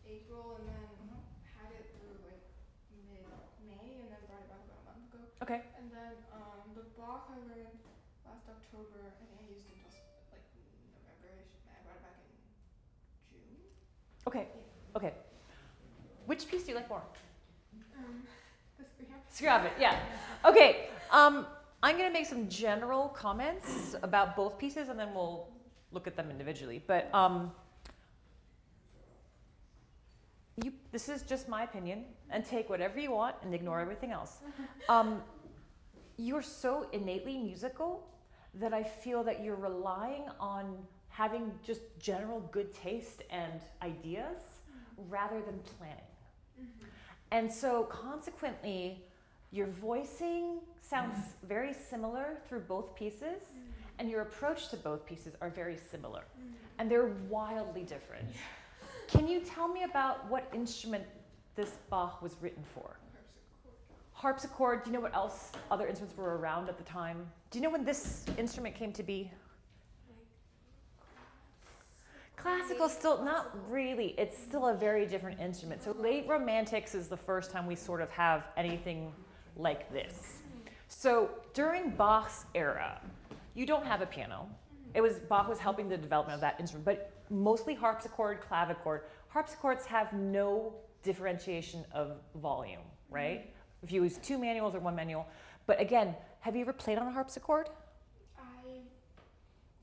April, and then had it through like mid-May, and then brought it back about a month ago. Okay. And then the Bach I learned last October. I think I used it until like November-ish, and I brought it back in June. Okay. Yeah. Okay. Which piece do you like more? The Scriabin. Scriabin, yeah. Okay. I'm going to make some general comments about both pieces, and then we'll look at them individually. But this is just my opinion, and take whatever you want and ignore everything else. You're so innately musical that I feel that you're relying on having just general good taste and ideas rather than planning. And so consequently, your voicing sounds very similar through both pieces, and your approach to both pieces are very similar, and they're wildly different. Can you tell me about what instrument this Bach was written for? Harpsichord. Do you know what else other instruments were around at the time? Do you know when this instrument came to be? Classical, still not really. It's still a very different instrument. So late Romantics is the first time we sort of have anything like this. So during Bach's era, you don't have a piano. Bach was helping the development of that instrument, but mostly harpsichord, clavichord. Harpsichords have no differentiation of volume, right? If you use 2 manuals or 1 manual. But again, have you ever played on a harpsichord?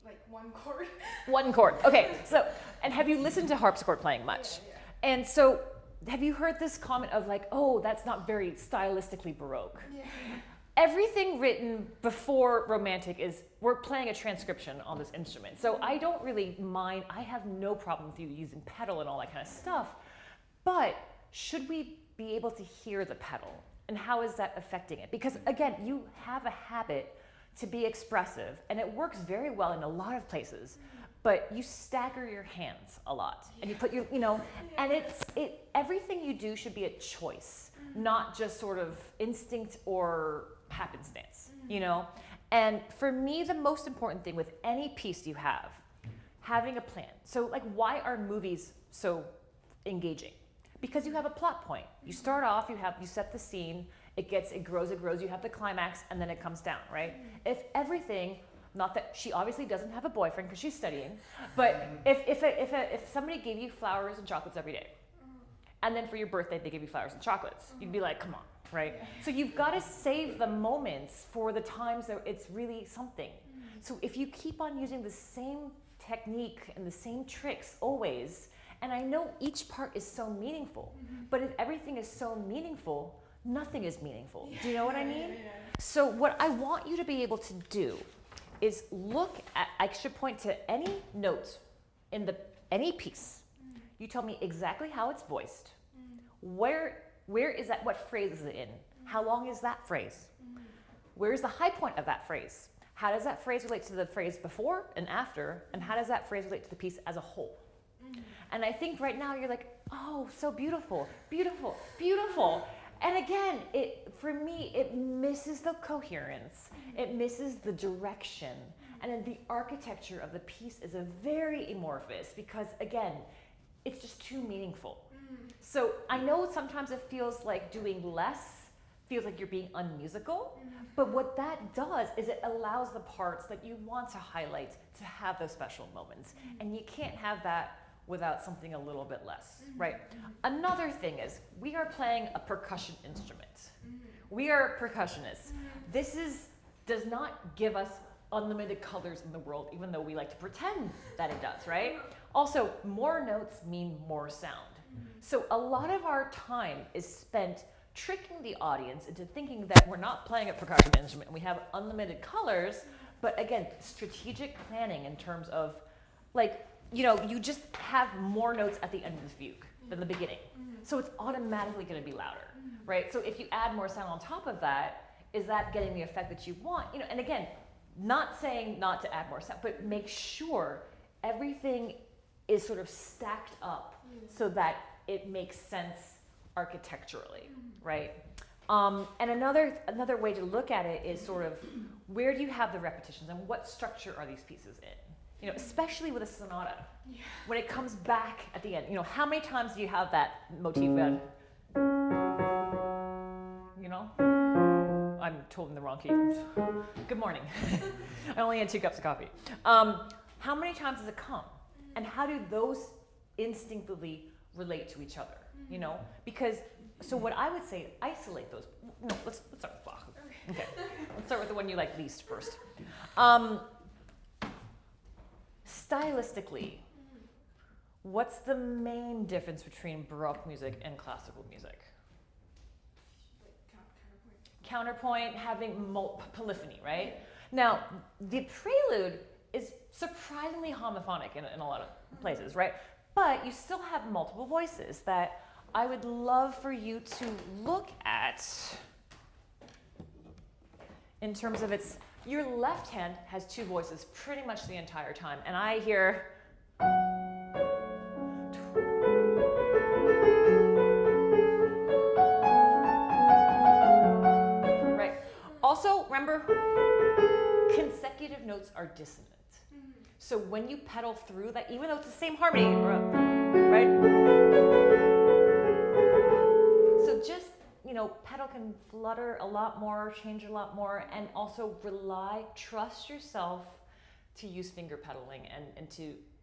Like 1 chord. 1 chord. Okay. So, and have you listened to harpsichord playing much? Yeah. And so, have you heard this comment of like, oh, that's not very stylistically Baroque? Yeah. Everything written before Romantic is, we're playing a transcription on this instrument. So I don't really mind. I have no problem with you using pedal and all that kind of stuff. But should we be able to hear the pedal? And how is that affecting it? Because again, you have a habit to be expressive, and it works very well in a lot of places, but you stagger your hands a lot, and you put your, and everything you do should be a choice, not just sort of instinct or happenstance, And for me, the most important thing with any piece you have, having a plan. So like, why are movies so engaging? Because you have a plot point. You start off, you set the scene, it grows, you have the climax, and then it comes down, right? If everything, not that she obviously doesn't have a boyfriend because she's studying, but if somebody gave you flowers and chocolates every day, and then for your birthday they give you flowers and chocolates, you'd be like, come on, right? So you've got to save the moments for the times that it's really something. So if you keep on using the same technique and the same tricks always, and I know each part is so meaningful, but if everything is so meaningful, nothing is meaningful. Do you know what I mean? Yeah. So what I want you to be able to do is look at, I should point to any note in any piece. You tell me exactly how it's voiced. Where is that, what phrase is it in? How long is that phrase? Where's the high point of that phrase? How does that phrase relate to the phrase before and after? And how does that phrase relate to the piece as a whole? And I think right now you're like, oh, so beautiful, beautiful, beautiful. And again, for me, it misses the coherence. It misses the direction. And then the architecture of the piece is very amorphous because, again, it's just too meaningful. So I know sometimes it feels like doing less feels like you're being unmusical, but what that does is it allows the parts that you want to highlight to have those special moments. And you can't have that without something a little bit less, right? Another thing is, we are playing a percussion instrument. We are percussionists. This does not give us unlimited colors in the world, even though we like to pretend that it does, right? Also, more notes mean more sound. So a lot of our time is spent tricking the audience into thinking that we're not playing a percussion instrument and we have unlimited colors, but again, strategic planning in terms of you just have more notes at the end of the fugue than the beginning. So it's automatically going to be louder, right? So if you add more sound on top of that, is that getting the effect that you want? And again, not saying not to add more sound, but make sure everything is sort of stacked up so that it makes sense architecturally, right? And another way to look at it is sort of, where do you have the repetitions and what structure are these pieces in? You know, especially with a sonata. Yeah. When it comes back at the end, you know, how many times do you have that motif then? You know? I'm totally in the wrong key. Good morning. I only had 2 cups of coffee. How many times does it come? And how do those instinctively relate to each other? You know? Because, so what I would say, isolate those. No, let's start with Bach. Okay. Let's start with the one you like least first. Stylistically, what's the main difference between Baroque music and classical music? Counterpoint, having polyphony, right? Now, the prelude is surprisingly homophonic in a lot of places, right? But you still have multiple voices that I would love for you to look at in terms of your left hand has 2 voices pretty much the entire time. And I hear, right. Also, remember, consecutive notes are dissonant. So when you pedal through that, even though it's the same harmony, right? So just, you know, pedal can flutter a lot more, change a lot more, and also trust yourself to use finger pedaling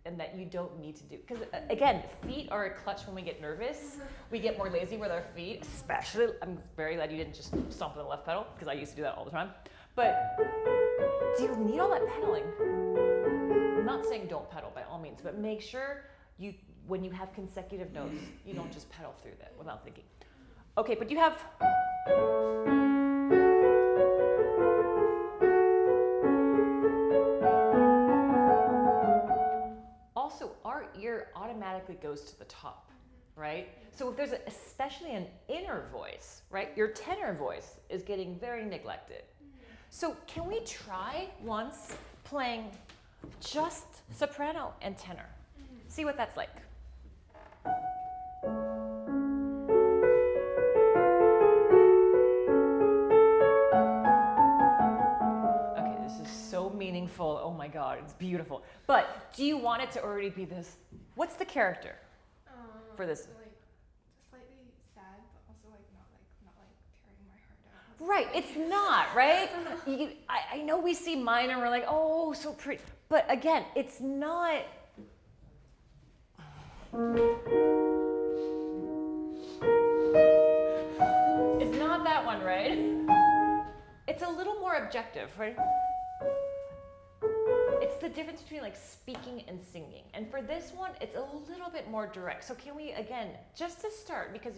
and that you don't need to do, because again, feet are a clutch when we get nervous. We get more lazy with our feet, especially, I'm very glad you didn't just stomp on the left pedal, because I used to do that all the time. But do you need all that pedaling? I'm not saying don't pedal by all means, but make sure when you have consecutive notes, you don't just pedal through that without thinking. Okay, but you have also our ear automatically goes to the top, right? So if there's especially an inner voice, right? Your tenor voice is getting very neglected. So can we try once playing just soprano and tenor? See what that's like. Okay, this is so meaningful. Oh my God, it's beautiful. But do you want it to already be this? What's the character for this? Like slightly sad, but also like not tearing my heart out. Right, it's not, right? I know we see minor, we're like, oh, so pretty. But again, it's not. It's not that one, right? It's a little more objective, right? It's the difference between like speaking and singing. And for this one, it's a little bit more direct. So can we, again, just to start, because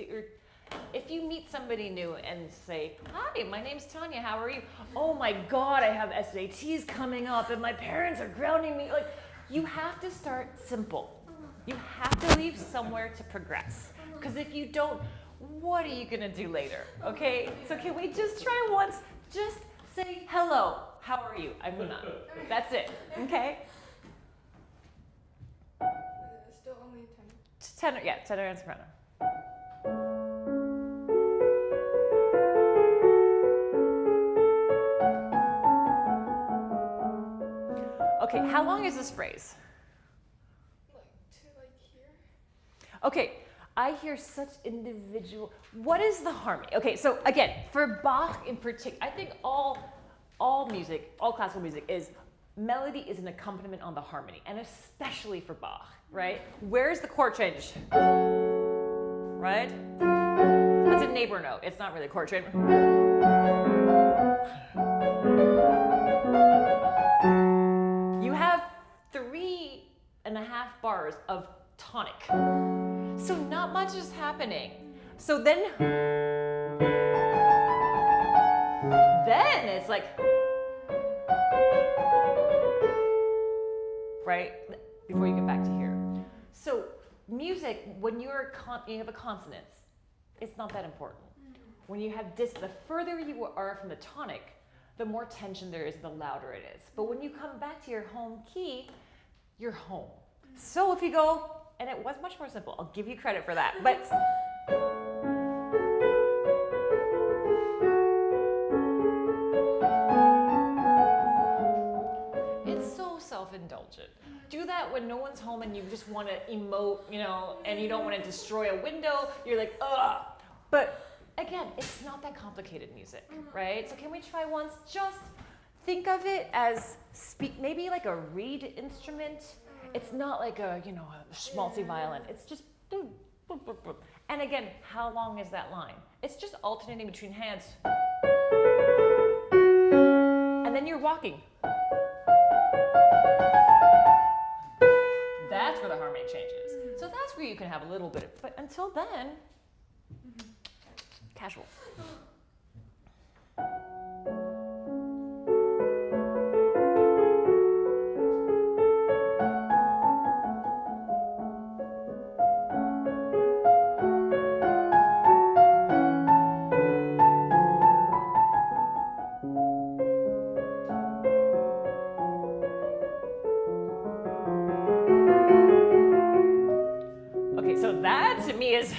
if you meet somebody new and say, hi, my name's Tanya, how are you? Oh my God, I have SATs coming up and my parents are grounding me. Like, you have to start simple. You have to leave somewhere to progress. Because if you don't, what are you gonna do later, okay? So can we just try once, just say, hello, how are you? I'm Munan. That's it, okay? Still only tenor. Tenor, yeah, tenor and soprano. Okay, how long is this phrase? Like here. Okay, I hear such individual. What is the harmony? Okay, so again, for Bach in particular, I think all music, all classical music is melody is an accompaniment on the harmony, and especially for Bach, right? Where's the chord change? Right? That's a neighbor note. It's not really a chord change. You have 3.5 bars of tonic. So not much is happening. So then it's like, right? Before you get back to here. So music, when you have a consonant, it's not that important. When you have the further you are from the tonic, the more tension there is, the louder it is. But when you come back to your home key, you're home. So if you go, and it was much more simple, I'll give you credit for that, but it's so self-indulgent. comes home and you just want to emote, you know, and you don't want to destroy a window. You're like, ugh. But again, it's not that complicated music, right? So can we try once? Just think of it as maybe like a reed instrument. It's not like a, you know, a schmaltzy violin. It's just boop, boop, boop, boop. And again, how long is that line? It's just alternating between hands. And then you're walking. That's where the harmony changes. So that's where you can have a little bit of, but until then, casual. Okay, so that to me is,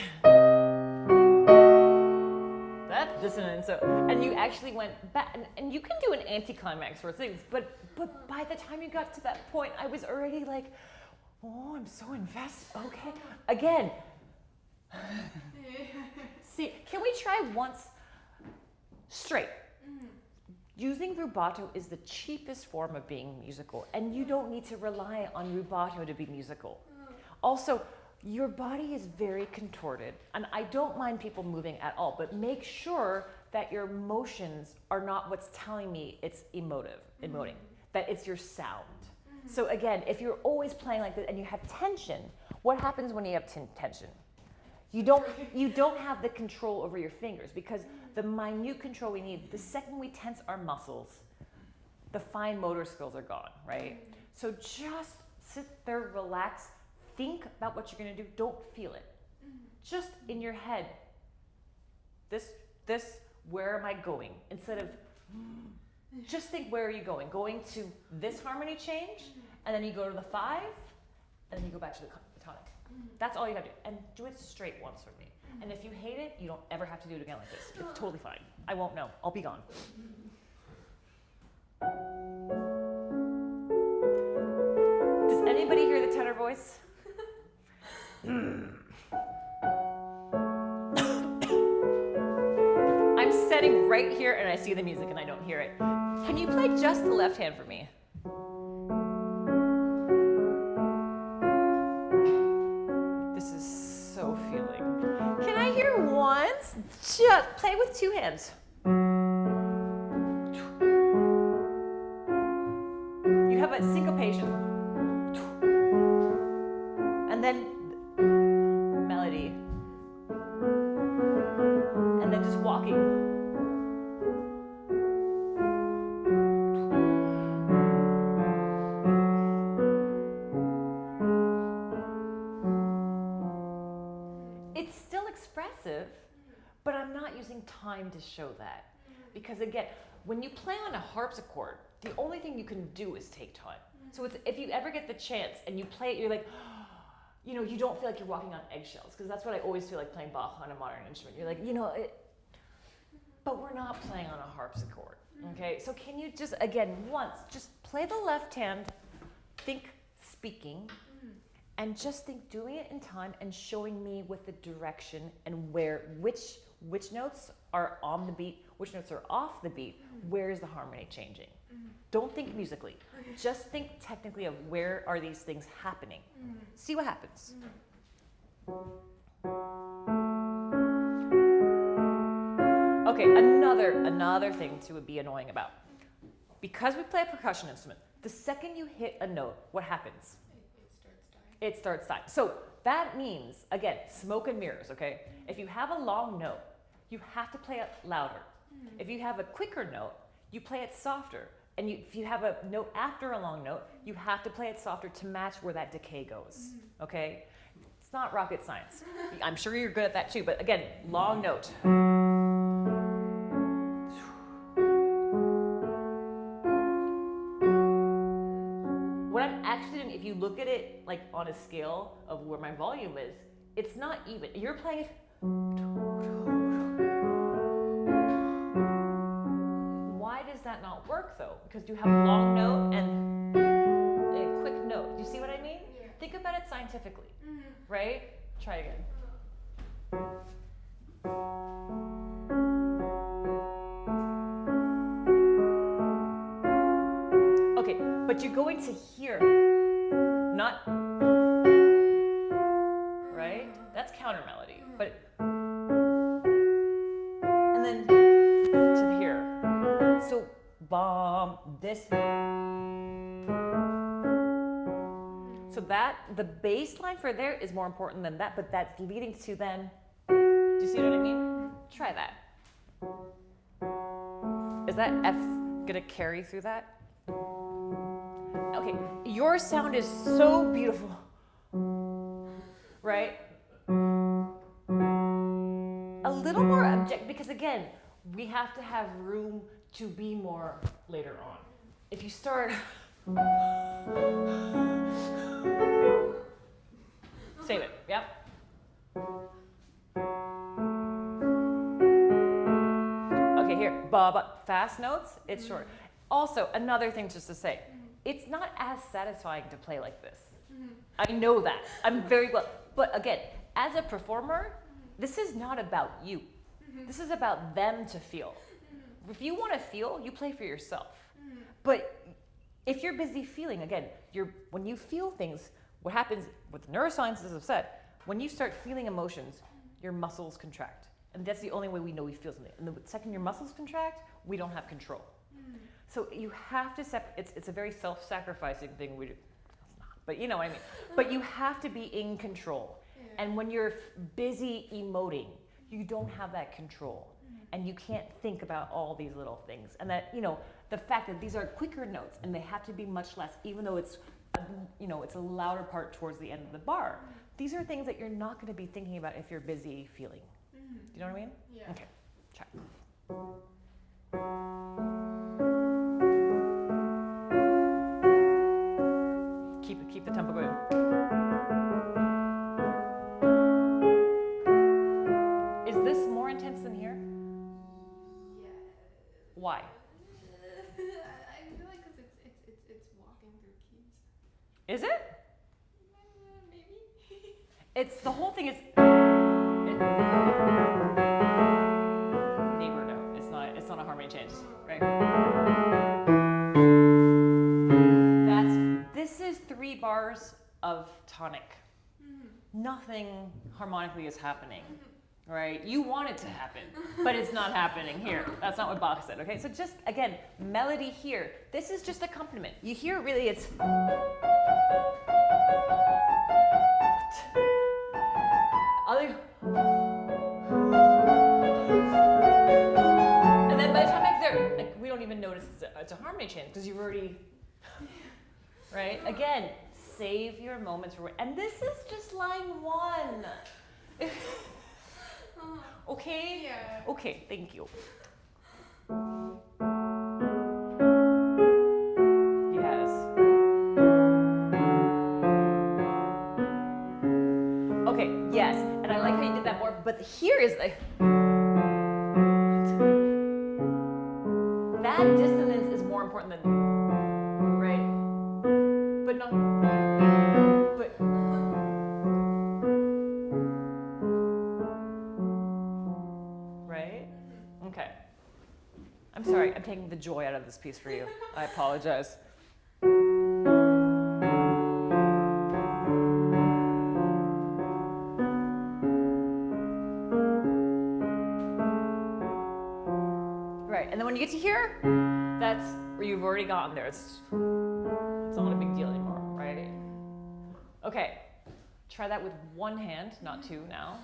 that's dissonance. So, and you actually went back, and you can do an anticlimax for things, but by the time you got to that point, I was already like, oh, I'm so invested. Okay, again. See, can we try once straight? Using rubato is the cheapest form of being musical, and you don't need to rely on rubato to be musical. Also, your body is very contorted, and I don't mind people moving at all, but make sure that your motions are not what's telling me it's emoting, that it's your sound. So again, if you're always playing like this and you have tension, what happens when you have tension? You don't have the control over your fingers, because the minute control we need, the second we tense our muscles, the fine motor skills are gone, right? So just sit there, relax, think about what you're gonna do, don't feel it. Just in your head, this, where am I going? Instead of, just think, where are you going? Going to this harmony change, and then you go to the 5, and then you go back to the tonic. That's all you have to do. And do it straight once with me. And if you hate it, you don't ever have to do it again like this. It's totally fine. I won't know. I'll be gone. Does anybody hear the tenor voice? I'm sitting right here and I see the music and I don't hear it. Can you play just the left hand for me? This is so feeling. Can I hear once? Just play with 2 hands. You have a syncopation. And then melody. And then just walking. It's still expressive, but I'm not using time to show that. Because again, when you play on a harpsichord, the only thing you can do is take time. So it's, if you ever get the chance and you play it, you're like, you know, you don't feel like you're walking on eggshells, because that's what I always feel like playing Bach on a modern instrument. You're like, you know, but we're not playing on a harpsichord, okay? So can you just, again, once, just play the left hand, think speaking, and just think doing it in time and showing me with the direction and where, which notes are on the beat, which notes are off the beat, where is the harmony changing? Don't think musically. Just think technically of where are these things happening. See what happens. Okay, another thing to be annoying about. Because we play a percussion instrument, the second you hit a note, what happens? It starts dying. So that means, again, smoke and mirrors, okay? If you have a long note, you have to play it louder. If you have a quicker note, you play it softer. And if you have a note after a long note, you have to play it softer to match where that decay goes, okay? It's not rocket science. I'm sure you're good at that too, but again, long note. What I'm actually doing, if you look at it like on a scale of where my volume is, it's not even. You're playing it. Why does that not work though? Because you have a long note and a quick note. Do you see what I mean? Yeah. Think that scientifically, right? Try again. Okay, but you're going to hear, not, right? That's counter melody, but, and then to here. So, bomb, this. So that, the bass line for there is more important than that, but that's leading to then, do you see what I mean? Try that. Is that F gonna carry through that? Okay, your sound is so beautiful, right? A little more object, because again, we have to have room to be more later on. If you start, save it, yep. Okay, here, ba, fast notes, it's short. Also, another thing just to say, it's not as satisfying to play like this. I know that, I'm very well, but again, as a performer, this is not about you. This is about them to feel. If you want to feel, you play for yourself. But if you're busy feeling, again, when you feel things, what happens with neuroscientists have said, when you start feeling emotions, your muscles contract. And that's the only way we know we feel something. And the second your muscles contract, we don't have control. So you have to it's a very self-sacrificing thing we do. It's not, but you know what I mean. But you have to be in control. And when you're busy emoting, you don't have that control. And you can't think about all these little things. And that, the fact that these are quicker notes and they have to be much less, even though it's, it's a louder part towards the end of the bar. These are things that you're not going to be thinking about if you're busy feeling. Do you know what I mean? Yeah. Okay, try. Keep the tempo going. Is this more intense than here? Yeah. Why? I feel like because it's walking through keys. Is it? Maybe. It's the whole thing is neighbor note. It's not a harmony change, right? This is 3 bars of tonic. Nothing harmonically is happening. Right? You want it to happen, but it's not happening here. That's not what Bach said, okay? So just, again, melody here. This is just accompaniment. You hear really it's... And then by the time it's there, we don't even notice it's a harmony change because you've already... Right? Again, save your moments for... And this is just line 1. Okay? Yeah. Okay, thank you. Yes. Okay, yes. And I like how you did that more, but here is like... That dissonance is more important than... Right? But not... But... Okay. I'm sorry, I'm taking the joy out of this piece for you. I apologize. Right, and then when you get to here, that's where you've already gotten there. It's not a big deal anymore, right? Okay, try that with one hand, not 2 now.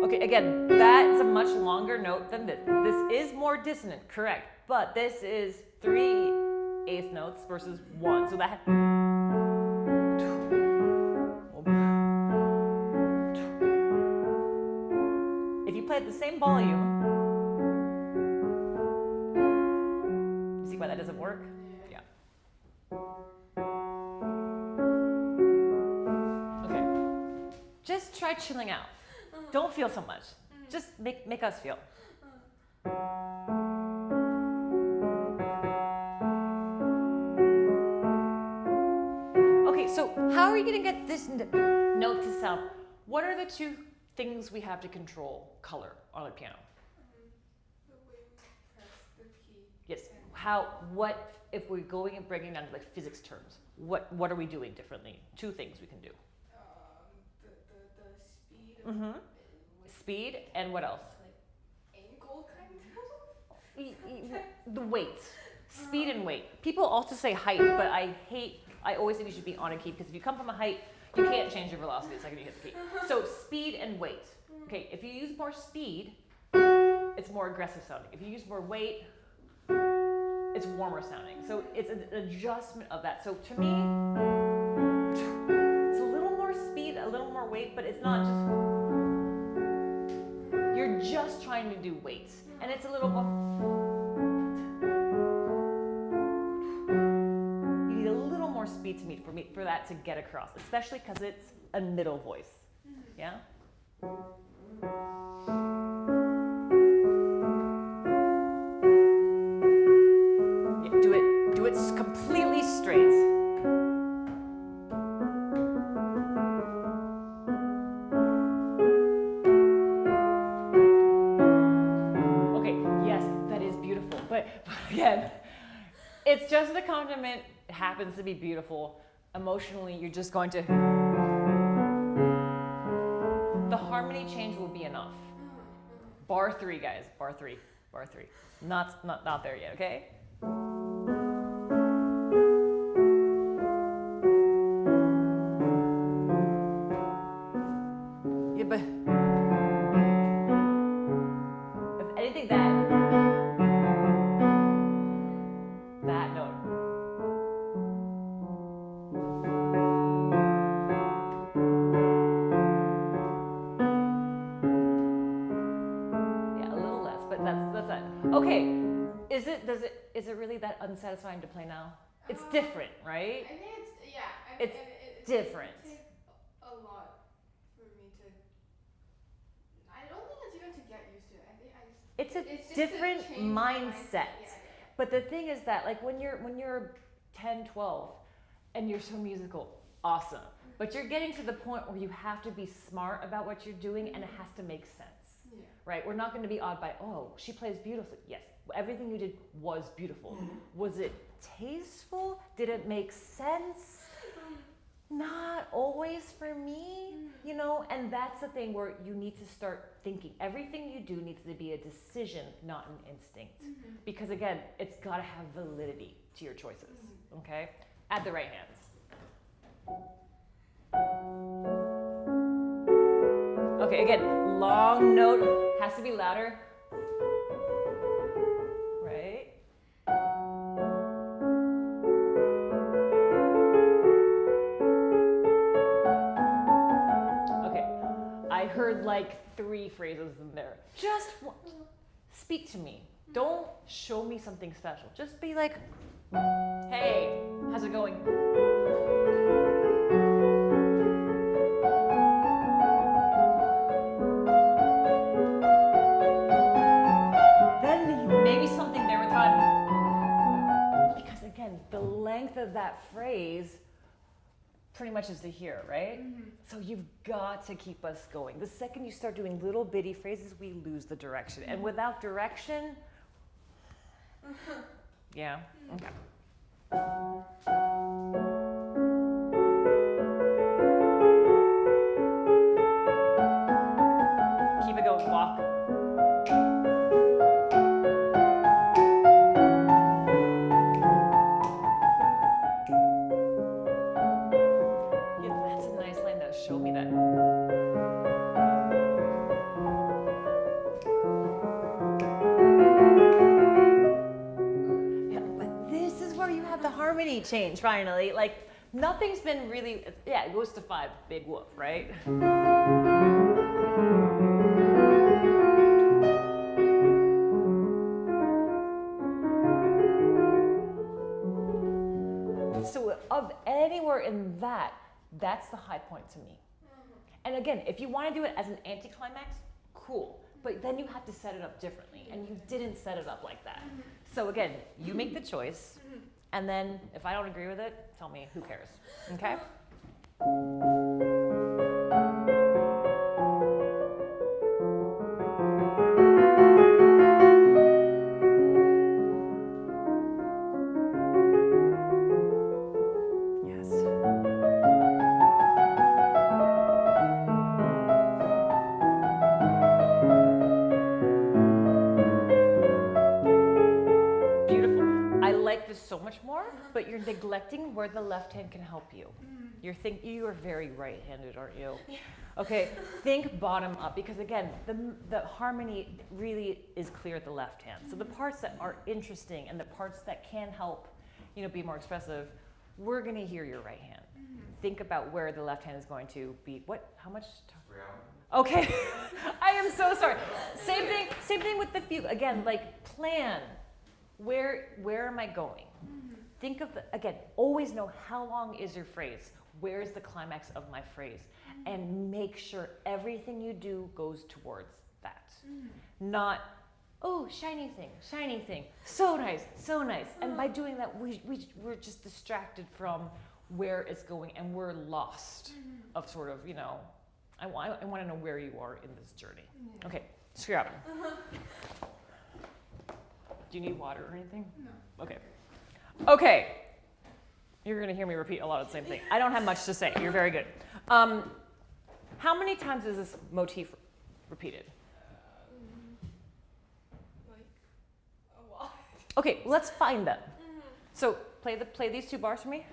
Okay, again, that's a much longer note than this. This is more dissonant, correct, but this is 3 eighth notes versus 1, so that... If you play at the same volume, you see why that doesn't work? Yeah. Okay, just try chilling out. Don't feel so much. Just make us feel. Okay, so how are you going to get this note to sound? What are the two things we have to control color on a piano? The way we press the key. Yes. How? What? If we're going and breaking down to like physics terms, what are we doing differently? Two things we can do. The speed. Speed and what else? Like angle kind of. The weight. Speed and weight. People also say height, but I always think you should be on a key because if you come from a height, you can't change your velocity the second you hit the key. So speed and weight. Okay, if you use more speed, it's more aggressive sounding. If you use more weight, it's warmer sounding. So it's an adjustment of that. So to me, it's a little more speed, a little more weight, but it's not just, you're just trying to do weights. And it's a little more, you need a little more speed to me for that to get across, especially because it's a middle voice. Yeah? Do it completely straight. Okay, yes, that is beautiful. But again, it's just an accompaniment. It happens to be beautiful. Emotionally, you're just going to, the harmony change will be enough. Bar 3, guys, bar 3. Not there yet, okay? Yeah, but if anything, that note. Yeah, a little less, but that's that. Okay, is it really that unsatisfying to play now? It's different, right? I think it's, yeah. It's different. It takes a lot for me to, I don't think it's even to get used to it. I think it's a just different to change my mindset. Yeah. But the thing is that like when you're 10, 12 and you're so musical, awesome. But you're getting to the point where you have to be smart about what you're doing and it has to make sense. Yeah. Right? We're not going to be awed by, oh, she plays beautifully. Yes, everything you did was beautiful. Was it tasteful? Did it make sense? Not always for me, you know, and that's the thing where you need to start thinking. Everything you do needs to be a decision, not an instinct. Because again, it's got to have validity to your choices, okay? At the right hands. Okay, again, long note has to be louder, right? I heard like 3 phrases in there. Just speak to me. Don't show me something special. Just be like, hey, how's it going? Then maybe something there with time. Because again, the length of that phrase pretty much is to hear, right? So you've got to keep us going. The second you start doing little bitty phrases, we lose the direction. And without direction, yeah, okay. Keep it going, walk. Show me that. Yeah, but this is where you have the harmony change finally. Like nothing's been really, yeah, it goes to 5, big whoop, right? So of anywhere in that, that's the high point to me. And again, if you want to do it as an anticlimax, cool. But then you have to set it up differently. And you didn't set it up like that. So again, you make the choice. And then if I don't agree with it, tell me, who cares, okay? So much more, but you're neglecting where the left hand can help you. You are very right-handed, aren't you? Yeah. Okay, think bottom up, because again, the harmony really is clear at the left hand. So the parts that are interesting and the parts that can help, be more expressive, we're gonna hear your right hand. Think about where the left hand is going to be. How much? Okay, I am so sorry. Same thing with the fugue. Again, like plan. Where am I going? Think of, again, always know how long is your phrase. Where is the climax of my phrase? And make sure everything you do goes towards that. Not, oh, shiny thing, so nice. And by doing that, we're just distracted from where it's going, and we're lost of sort of, I want to know where you are in this journey. Okay, Scriabin. Do you need water or anything? No. Okay. You're going to hear me repeat a lot of the same thing. I don't have much to say. You're very good. How many times is this motif repeated? Like a lot. Okay, let's find them. So play these two bars for me.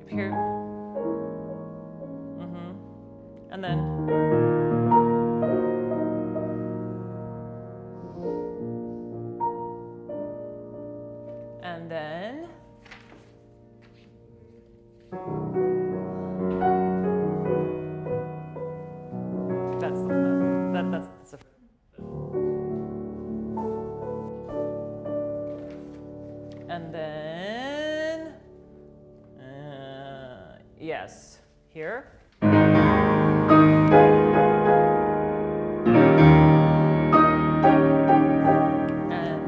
Here. And then. And then. That's and then. Yes. Here. And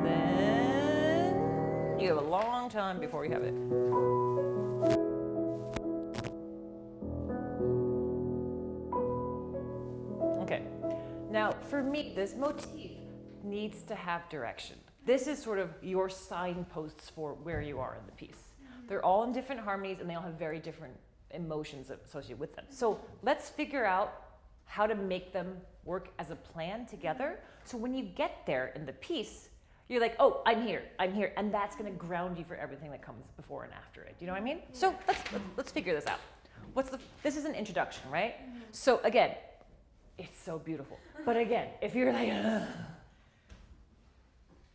then you have a long time before you have it. Okay. Now, for me, this motif needs to have direction. This is sort of your signposts for where you are in the piece. They're all in different harmonies, and they all have very different emotions associated with them. So let's figure out how to make them work as a plan together. So when you get there in the piece, you're like, oh, I'm here, and that's going to ground you for everything that comes before and after it. Do you know what I mean? Yeah. So let's figure this out. This is an introduction, right? So again, it's so beautiful. But again, if you're like, ugh,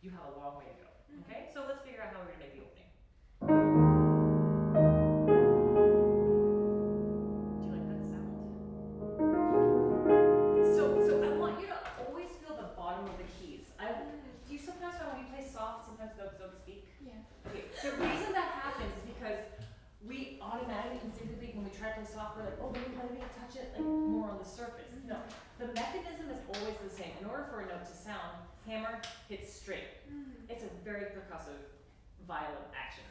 you have a long way to go. Okay? So let's figure out how we're going to make the opening. Do you like that sound? So I want you to always feel the bottom of the keys. Do you sometimes find when you play soft, sometimes notes don't speak? Yeah. Okay. The reason that happens is because we automatically, instinctively, when we try to play soft, we're like, oh, let me touch it like more on the surface. No. The mechanism is always the same. In order for a note to sound, hammer hits straight. It's a very percussive, violent action.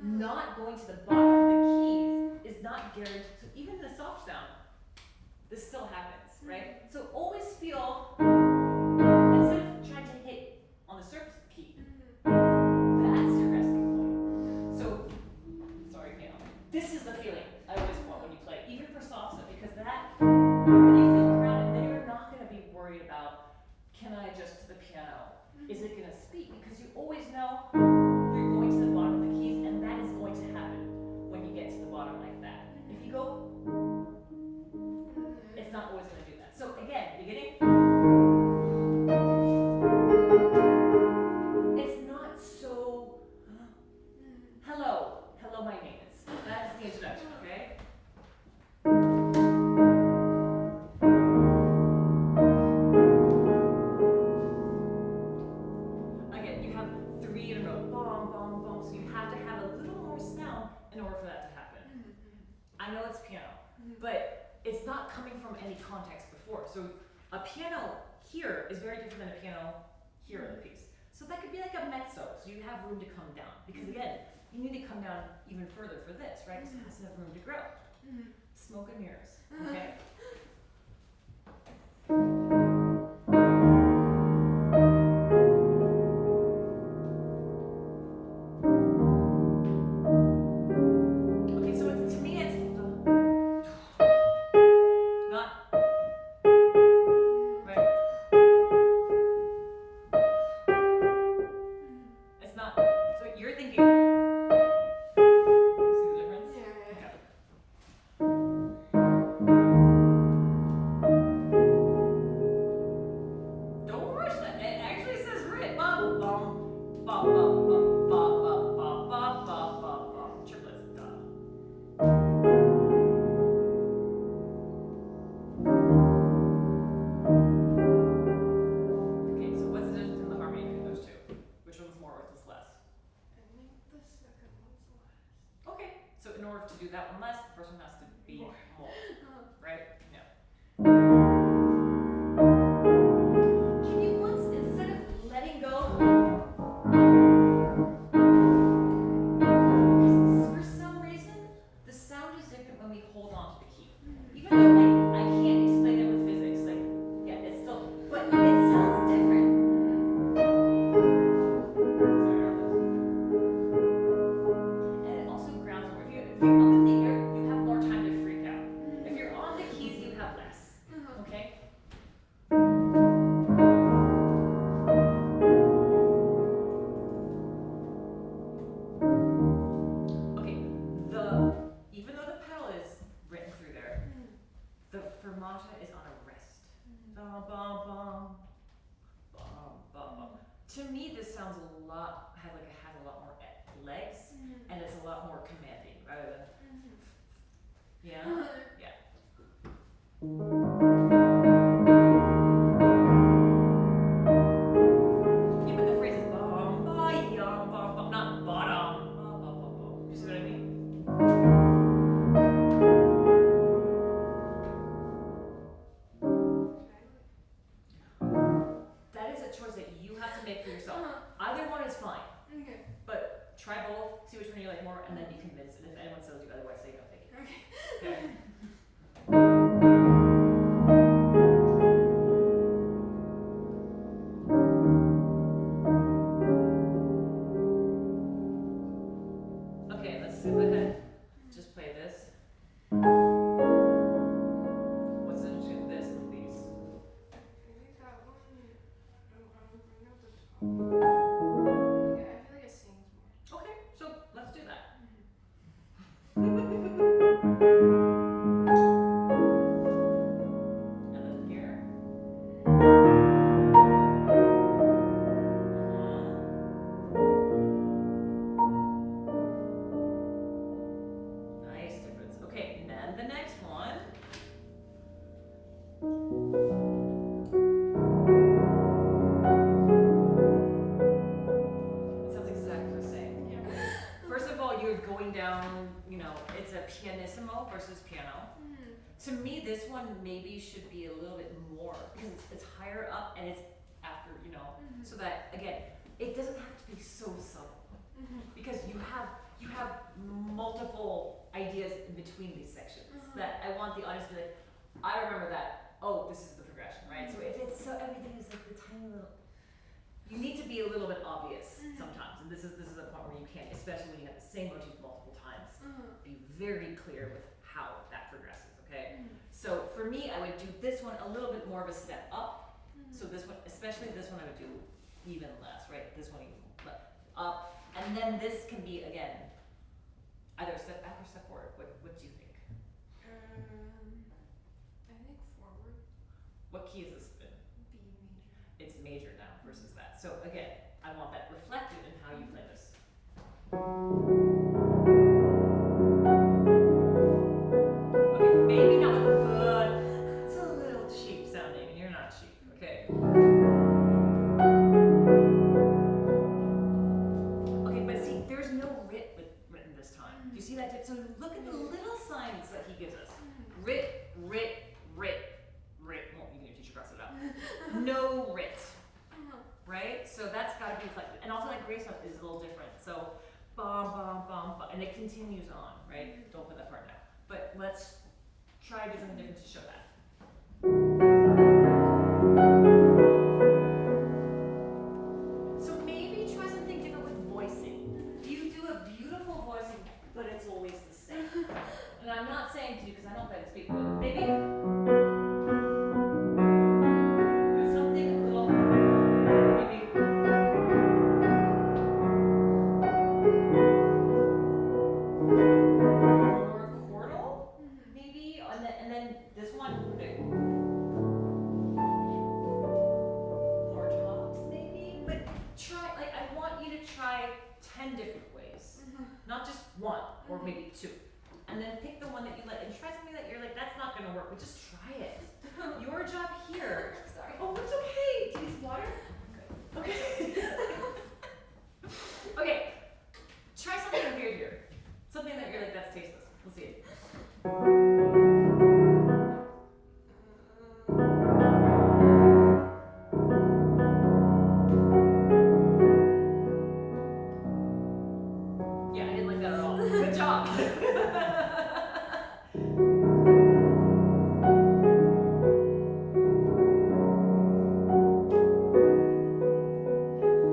Not going to the bottom of the keys is not guaranteed. So even in a soft sound, this still happens, right? So always feel, instead of trying to hit on the surface of the key, that's your resting point. So, sorry, piano. This is the feeling I always want when you play, even for soft stuff, because that, when you feel grounded, then you're not going to be worried about, can I adjust to the piano? Is it going to speak? Because you always know you're going to the bottom of the keys, and that is going to happen when you get to the bottom like that. If you go, it's not always going to do that. So again, beginning. It's not so, hello, my name is. That's the introduction, okay? Again, you have 3 in a row, bong, bong, bong, so you have to have a little more sound in order for that to happen. I know it's piano, but it's not coming from any context before. So a piano here is very different than a piano here in the piece. So that could be like a mezzo, so you have room to come down. Because again, you need to come down even further for this, right? Because it has to have room to grow. Smoke and mirrors, okay? Okay, so it's, to me it's not right. It's not. So you're thinking. See the difference? Yeah. Okay. Don't rush that. It actually says writ. Bum bum bum bum bum bum bum bum bum bum bum bum. Triplets. Duh. Okay, so what's the difference in the harmony between those two? Which one's more, which one's less? I think the second one's less. Okay, so in order to do that one less, the first one has to be more, right? Yeah. Can you once, instead of letting go, because for some reason, the sound is different when we hold on to the key. Even though like I can't explain it with physics, like yeah, it's still, but it sounds different. And it also grounds more. If you're up in the air, you have more time to freak out. If you're on the keys, you have less. Okay? Okay, even though the pedal is written through there, the fermata is on a rest. Bum, bum, bum, bum, bum, bum. To me, this sounds a lot, has a lot more legs, and it's a lot more commanding rather than, yeah? Yeah. Yeah, but the phrase is bum, ba, yum, bum, bum, not bottom, bum, bum, bum, bum. You see what I mean? That is a choice that you have to make for yourself. Either one is fine, Okay. but try both, see which one you like more, and then be convinced. And if anyone tells you otherwise, say no, thank you. Okay. Okay? Okay, let's go ahead. Just play this. What's the difference between this and these? I think that one, I'm bring up the top. Yeah, I feel like it sings more. Okay, so let's do that. And then here. Nice difference. Okay, and then the next one. It sounds exactly the same. Yeah. First of all, you're going down, it's a pianissimo versus piano. To me, this one maybe should be a little bit more because it's higher up and it's after, so that again, it doesn't have to be so subtle because you have multiple ideas in between these sections that I want the audience to be like, I remember that. Oh, this is the progression, right? So if it's so everything is like the tiny little, you need to be a little bit obvious sometimes, and this is a point where you can't, especially when you have the same motif multiple times. Be very clear with how that progresses. Okay, so for me, I would do this one a little bit more of a step up. So this one, especially this one, I would do even less, right? This one even up, and then this can be again either a step back or step forward. What do you think? I think forward. What key is this in? B major. It's major now versus that. So again, I want that reflected in how you play this. Okay, maybe not good. It's a little cheap sounding, and you're not cheap. Okay. Okay, but see, there's no written this time. Do you see that? So look at the little signs that he gives us. but let's try to do something different to show that. So maybe try something different with voicing. You do a beautiful voicing, but it's always the same. And I'm not saying to you because I don't bet it's people, but maybe do something a little, maybe. Or chordal, maybe, and then this one, more tops, maybe. But try, like, I want you to try 10 different ways, not just one or maybe 2, and then pick the one that you like, and try something that you're like, that's not gonna work, but just try it. Your job here. Sorry. Oh, it's okay. Do you need water? Okay. Okay. Try something weird here. Something that you're like, that's tasteless. We'll see it. Yeah, I didn't like that at all. Good job.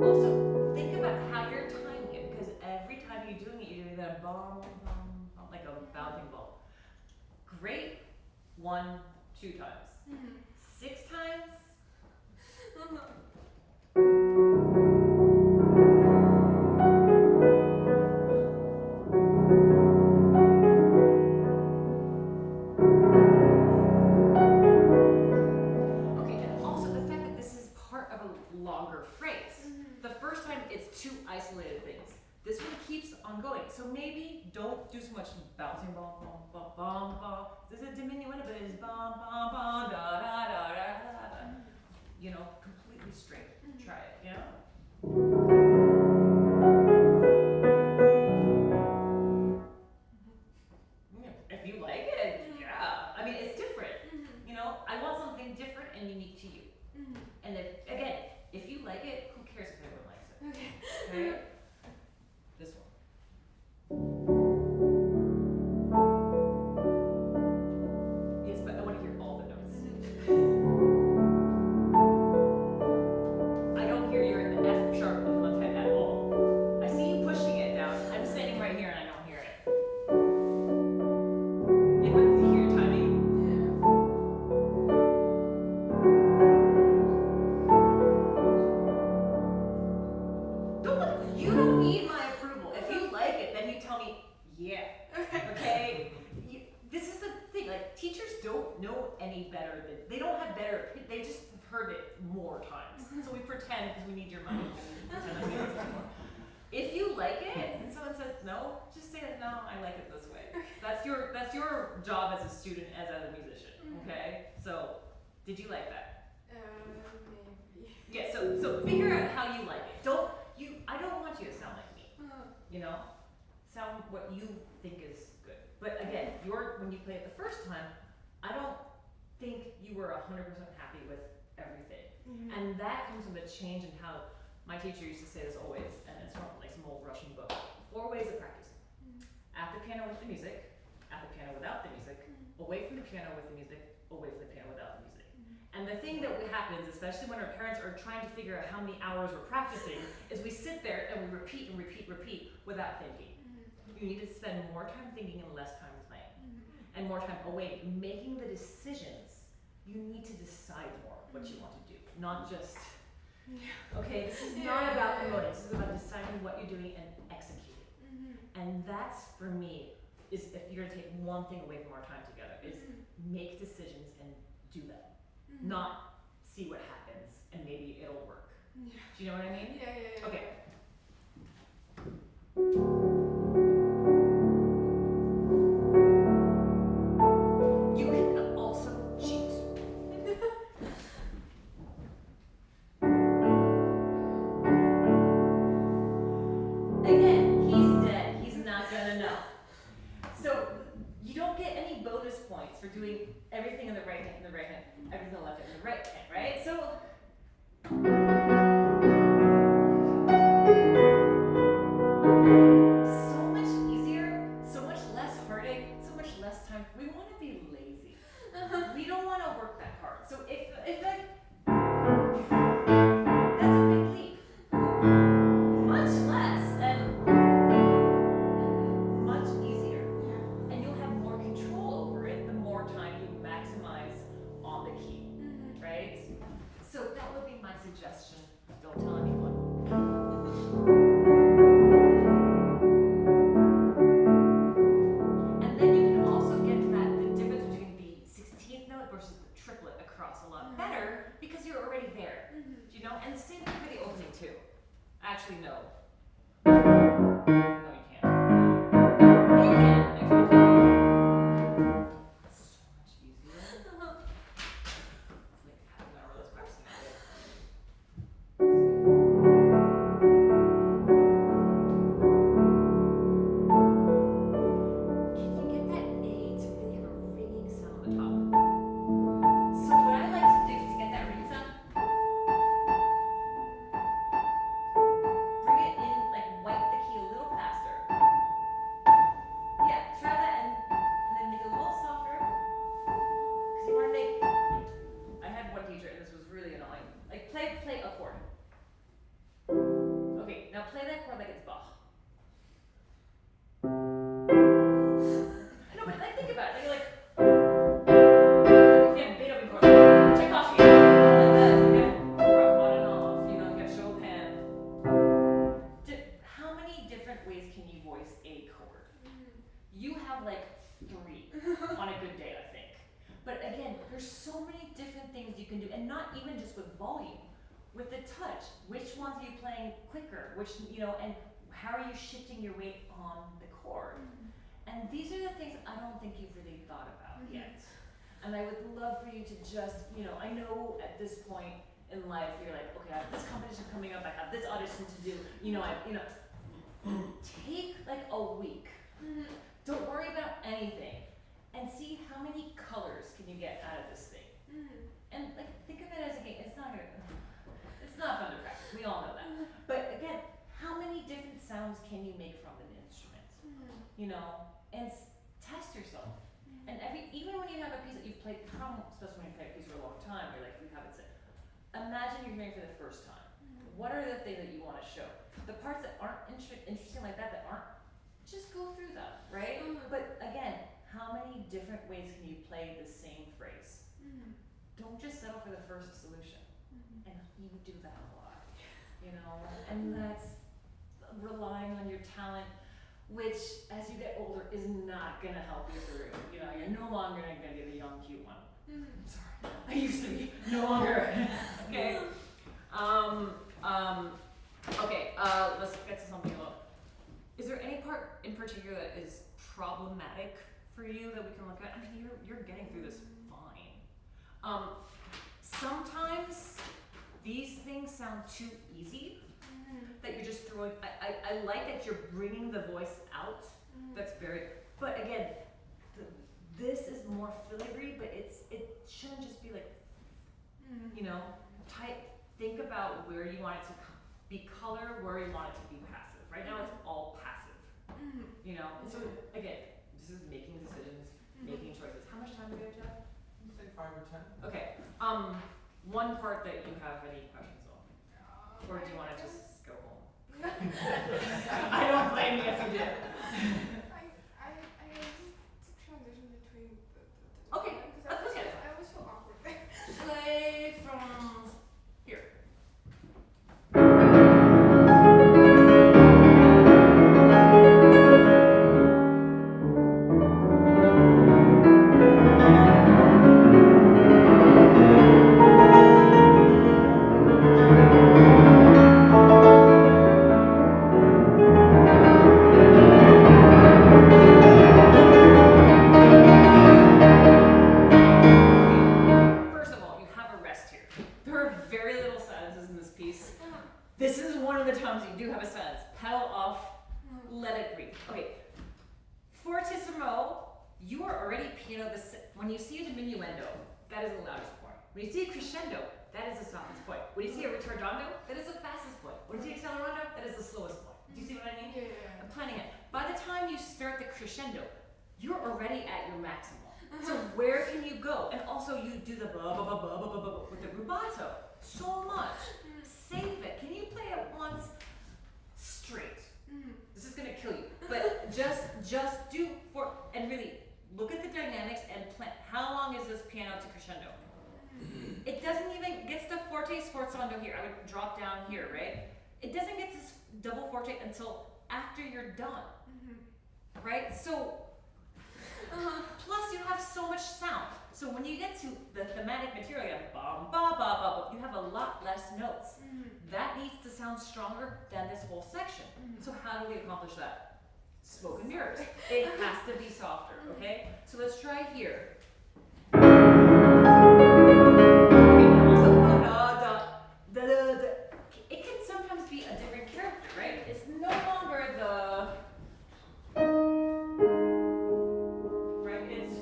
Also, think about how you're timing it, because every time you're doing it, you're doing that bomb, like a bouncing ball. Great. 1, 2 times. 6 times. Okay, and also the fact that this is part of a longer phrase. The first time it's 2 isolated things. This one keeps on going. So maybe don't do so much bouncing ball, bom, bom, bom, bom. This is a diminuendo, but it is bom, bom, bom, da, da, da, da, da. You know, completely straight. Try it, you know? If you like it, yeah. I mean, it's different. You know, I want something different and unique to you. And if, again, if you like it, who cares if everyone likes it? Okay? This one. Yes, but I want to hear all the notes. I don't hear you're in the F sharp in the left hand at all. I see you pushing it down. I'm standing right here and I don't hear it. Yeah, but do you hear your timing? You don't need my approval. If you like it, then you tell me, yeah. Okay? This is the thing, like, teachers don't know any better than, they don't have better, they just have heard it more times. So we pretend because we need your money. Pretend like we need it more. If you like it and someone says no, just say that no, I like it this way. That's your job as a student, as a musician. Okay? So, did you like that? Maybe. Yeah, so figure out how you like it. I don't want you to sound like me. You know? Sound what you think is good. But again, when you play it the first time, I don't think you were 100% happy with everything. And that comes from a change in how my teacher used to say this always, and it's from like some old Russian book. 4 ways of practicing. At the piano with the music, at the piano without the music, away from the piano with the music, away from the piano without the music. And the thing that happens, especially when our parents are trying to figure out how many hours we're practicing, is we sit there and we repeat and repeat, repeat without thinking. You need to spend more time thinking and less time playing. And more time away, making the decisions. You need to decide more what you want to do, not just, okay, this is not about the motives, this is about deciding what you're doing and executing. And that's, for me, is if you're gonna take one thing away from our time together, is make decisions and do them. Not see what happens and maybe it'll work. Do you know what I mean? Yeah. Okay. You can also cheat. Again, he's dead. He's not gonna know. So you don't get any bonus points for doing everything in the right hand, everything in the left hand, in the right hand, right? So much easier, so much less heartache, so much less time. We want to be lazy. We don't want to work that hard. So if like, that's a big leap. Much less and much easier. And you'll have more control over it the more time you maximize on the key, right? So that would be my suggestion. Don't tell anyone. And then you can also get the difference between the 16th note versus the triplet across a lot better because you're already there. Do you know? And same thing for the opening too. Actually, no. No, you can't. You can. Actually, it's so much easier. It's like half an hour less practicing it. Can you get that A to really have a ringing sound on the top? So what I like to do to get that ringing sound, bring it in, like wipe the key a little faster. Yeah, try that and then make it a little softer. Because you want to make, I had one teacher and this was really annoying. Like play a chord. Okay, now play that chord like it's Bach. I know, but like think about it. Like if you have Beethoven chord, Tchaikovsky, like that. You have Rachmaninoff, you know, you have Chopin. How many different ways can you voice a chord? You have like 3 on a good day, I think. But again, there's so many different things you can do, and not even just with volume. With the touch, which ones are you playing quicker? Which, you know, and how are you shifting your weight on the chord? And these are the things I don't think you've really thought about yet. And I would love for you to just, you know, I know at this point in life you're like, okay, I have this competition coming up, I have this audition to do, you know, take like a week. Don't worry about anything, and see how many colors can you get out of this thing. And like think of it as a game. It's not fun to practice. We all know that. But again, how many different sounds can you make from an instrument? You know, and test yourself. And even when you have a piece that you've played, especially when you play a piece for a long time, you're like, you haven't said. Imagine you're hearing for the first time. What are the things that you want to show? The parts that aren't interesting like that aren't, just go through them, right? But again, how many different ways can you play the same phrase? Don't just settle for the first solution. And you do that a lot, you know? And that's relying on your talent, which as you get older is not gonna help you through. You know, you're no longer gonna be the young cute one. Sorry, I used to be, no longer. Okay. Okay, let's get to something else. Is there any part in particular that is problematic for you that we can look at? I mean, you're getting through this fine. Sometimes these things sound too easy that you're just throwing. I like that you're bringing the voice out. That's very. But again, this is more filigree, but it shouldn't just be like, you know, tight. Think about where you want it to be color, where you want it to be passive. Right now, it's all passive. You know, and so again, this is making decisions, making choices. How much time do we have, Jeff? Say 5 or 10. Okay. One part that you have any questions on, or do you want to just go home? I don't blame you if you did. I just transition between the Okay, let's look at it. I always feel awkward. Play from here. First of all, you have a rest here. There are very little silences in this piece. This is one of the times you do have a silence. Pedal off, let it breathe. Okay, fortissimo, you are already piano. When you see a diminuendo, that is the loudest point. When you see a crescendo, that is the softest point. When you see a ritardando, that is the fastest point. When you see accelerando, that is the slowest point. Do you see what I mean? Yeah. I'm planning it. By the time you start the crescendo, you're already at your maximum. where can you go? And also you do the ba ba ba ba ba ba ba with the rubato so much. Save it. Can you play it once straight? This is gonna kill you. But just do for and really look at the dynamics and plan. How long is this piano to crescendo? It doesn't even gets to forte sforzando here. I would drop down here, right? It doesn't get to double forte until after you're done, right? So plus you have so much sound. So when you get to the thematic material, you have bum ba ba ba, you have a lot less notes. That needs to sound stronger than this whole section. So how do we accomplish that? Smoke and mirrors. It has to be softer, okay? So let's try here. It can sometimes be a different character, right? It's no longer the right. It's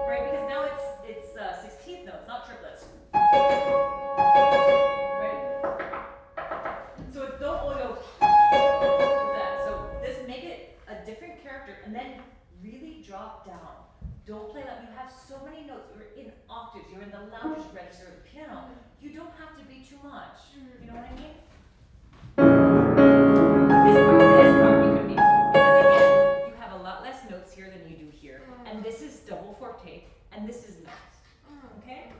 right because now it's 16th notes, not triplets. Right. So it's don't only go that. So this make it a different character, and then really drop down. Don't play like you have so many notes. You're in octaves. You're in the loudest register of the piano. You don't have to be too much. You know what I mean? This part you can be because again, you have a lot less notes here than you do here, and this is double forte, and this is notes. Okay.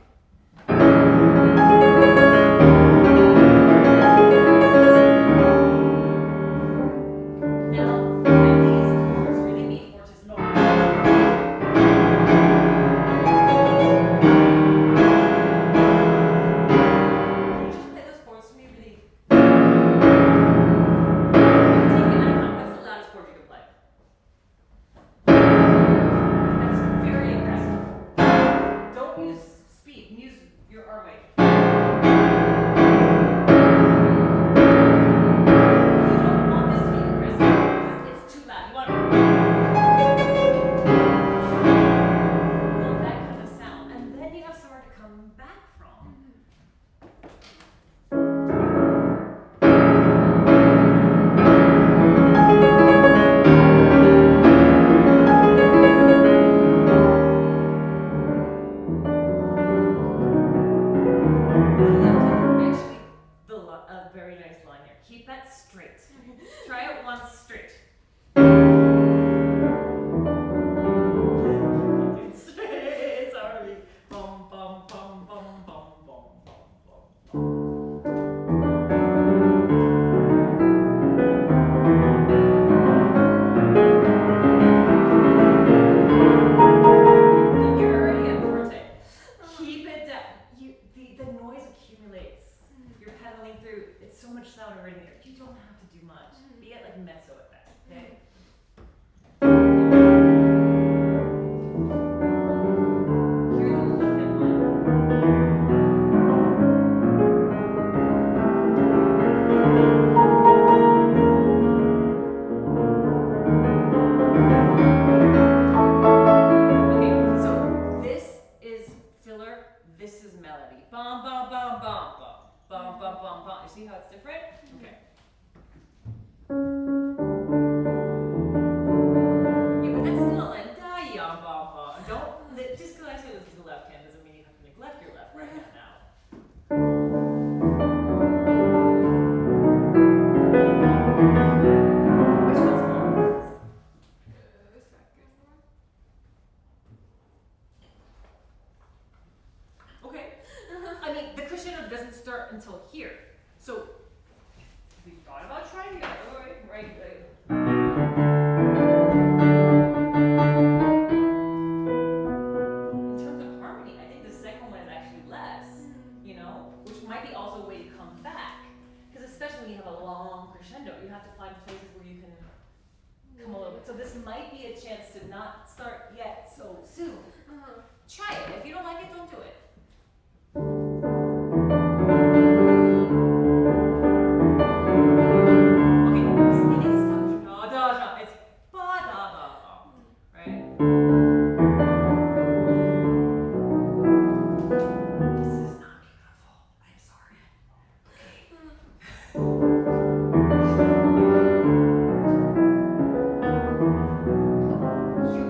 You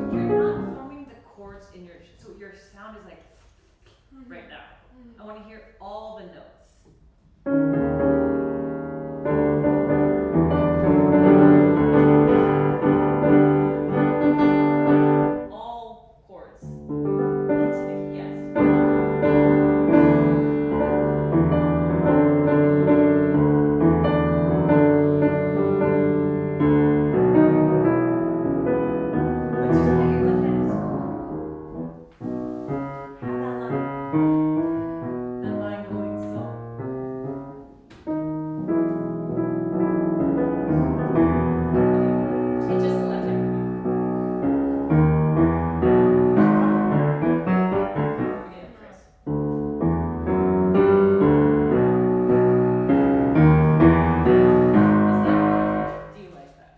I want to hear all the notes. All chords. Into the key, yes. But just have your left hand have that line. That line going slow. Okay, take just the left hand from me. Beginning phrase. Is that beautiful? Do you like that?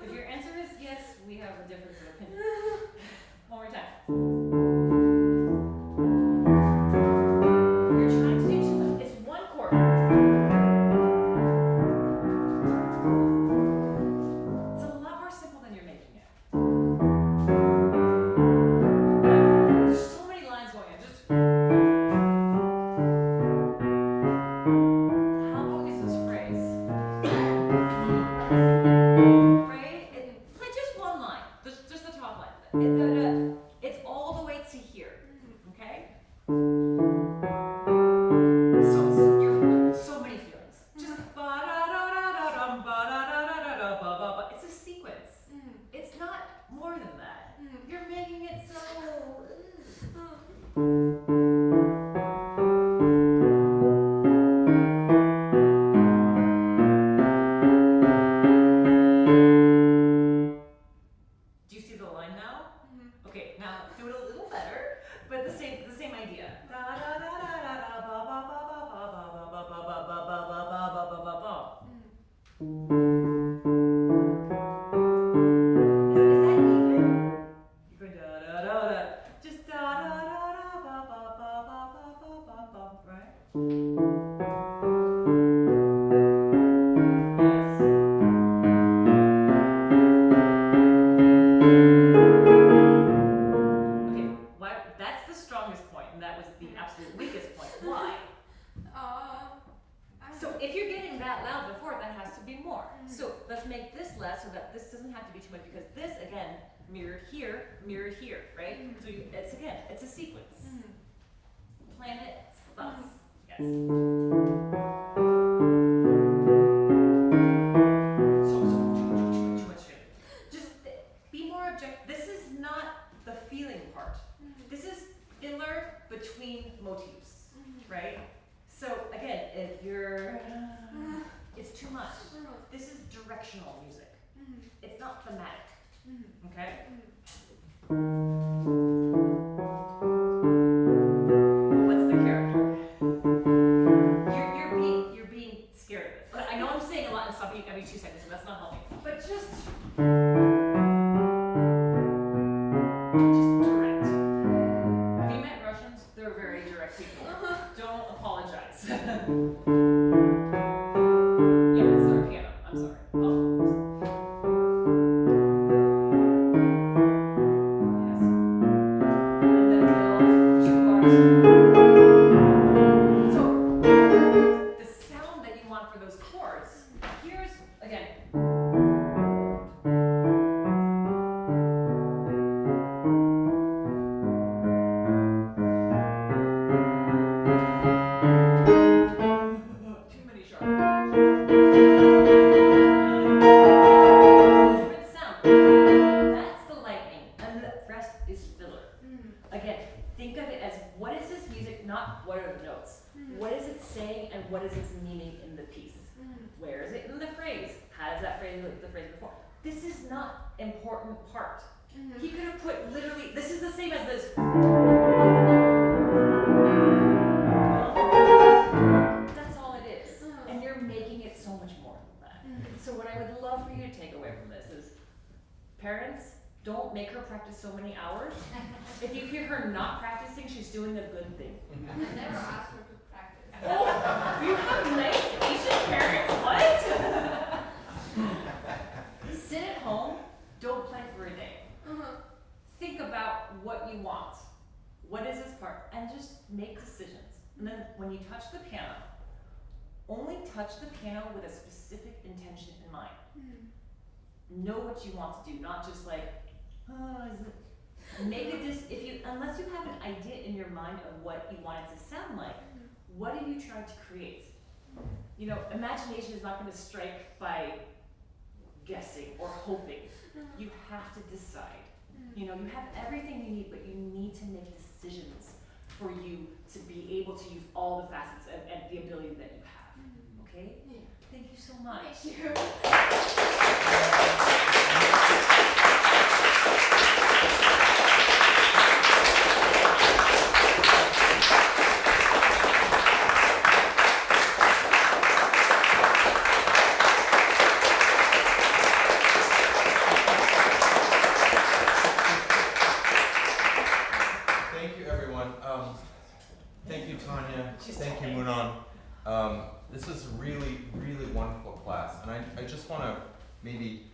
If your answer is yes, we have a difference of opinion. One more time. You're trying to do too much. It's one chord. It's a lot more simple than you're making it. There's so many lines going on. Just how long is this phrase? Right? Play just one line. Just the top line. It's all the way to here. Okay? So many feelings. Just ba-da-da-da-da-dum, ba-da-da-da-da-da-ba-ba-ba. It's a sequence. It's not more than that. You're making it so. Do you see the line now? Okay, now do it a little better, but the same idea. Is that even? You're going da da da da. Just da da da da ba ba ba ba ba ba ba ba, right? Yes. Okay, why? That's the strongest point, and that was the absolute weakest point. Why? So if you're getting that loud before, that has to be more. So let's make this less so that this doesn't have to be too much, because this, again, mirrored here, right? So it's a sequence. Planets, bus. Yes. So too much feeling. Just be more objective. This is not the feeling part. This is filler between motifs, right? So again, if you're, it's too much. This is directional music. It's not thematic. Okay? What's the character? You're being scared of it. But I know I'm saying a lot and stopping every 2 seconds, so that's not helping. But just direct. Have you met Russians? They're very direct people. Don't apologize. Yeah, it's our piano. I'm sorry. Oh. Yes. And then build 2 bars. So the sound that you want for those chords, here's again. Too many sharp. Different sound. That's the lightning, and the rest is filler. Again, think of it as what is this music, not what are the notes. What is it saying, and what is its meaning in the piece? Where is it in the phrase? How does that phrase look the phrase before? This is not important part. He could have put literally, this is the same as this. That's all it is. And you're making it so much more than that. So what I would love for you to take away from this is, parents, don't make her practice so many hours. If you hear her not practicing, she's doing a good thing. I never asked her to practice. Oh, you have nice Asian parents? What? Sit at home, don't play for a day. Think about what you want. What is this part? And just make decisions. And then when you touch the piano, only touch the piano with a specific intention in mind. Know what you want to do, not just like, is it? Make it unless you have an idea in your mind of what you want it to sound like, what are you trying to create? You know, imagination is not going to strike by guessing or hoping. You have to decide. You know, you have everything you need, but you need to make decisions for you to be able to use all the facets and the ability that you have. Okay? Yeah. Thank you so much. Thank you. Thank you, everyone. Thank you, Tanya. Thank you, Munan. This was a really, really wonderful class, and I just want to maybe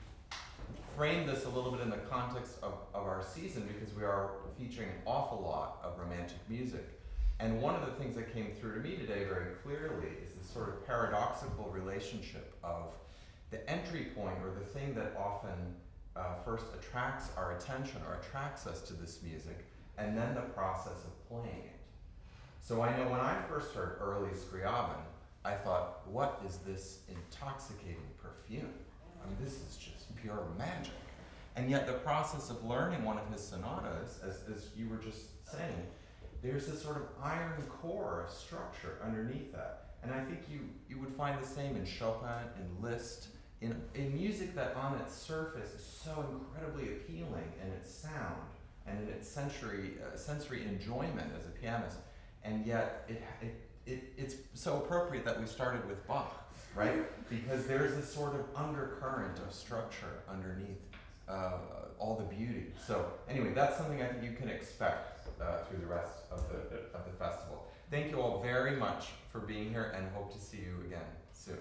frame this a little bit in the context of our season, because we are featuring an awful lot of romantic music. And one of the things that came through to me today very clearly is this sort of paradoxical relationship of the entry point, or the thing that often first attracts our attention or attracts us to this music, and then the process of playing it. So I know when I first heard early Scriabin, I thought, what is this intoxicating perfume? I mean, this is just pure magic. And yet the process of learning one of his sonatas, as you were just saying, there's this sort of iron core of structure underneath that. And I think you would find the same in Chopin, in Liszt, in music that on its surface is so incredibly appealing in its sound and in its sensory enjoyment as a pianist. And yet it's so appropriate that we started with Bach, right? Because there's this sort of undercurrent of structure underneath all the beauty. So anyway, that's something I think you can expect through the rest of the festival. Thank you all very much for being here, and hope to see you again soon.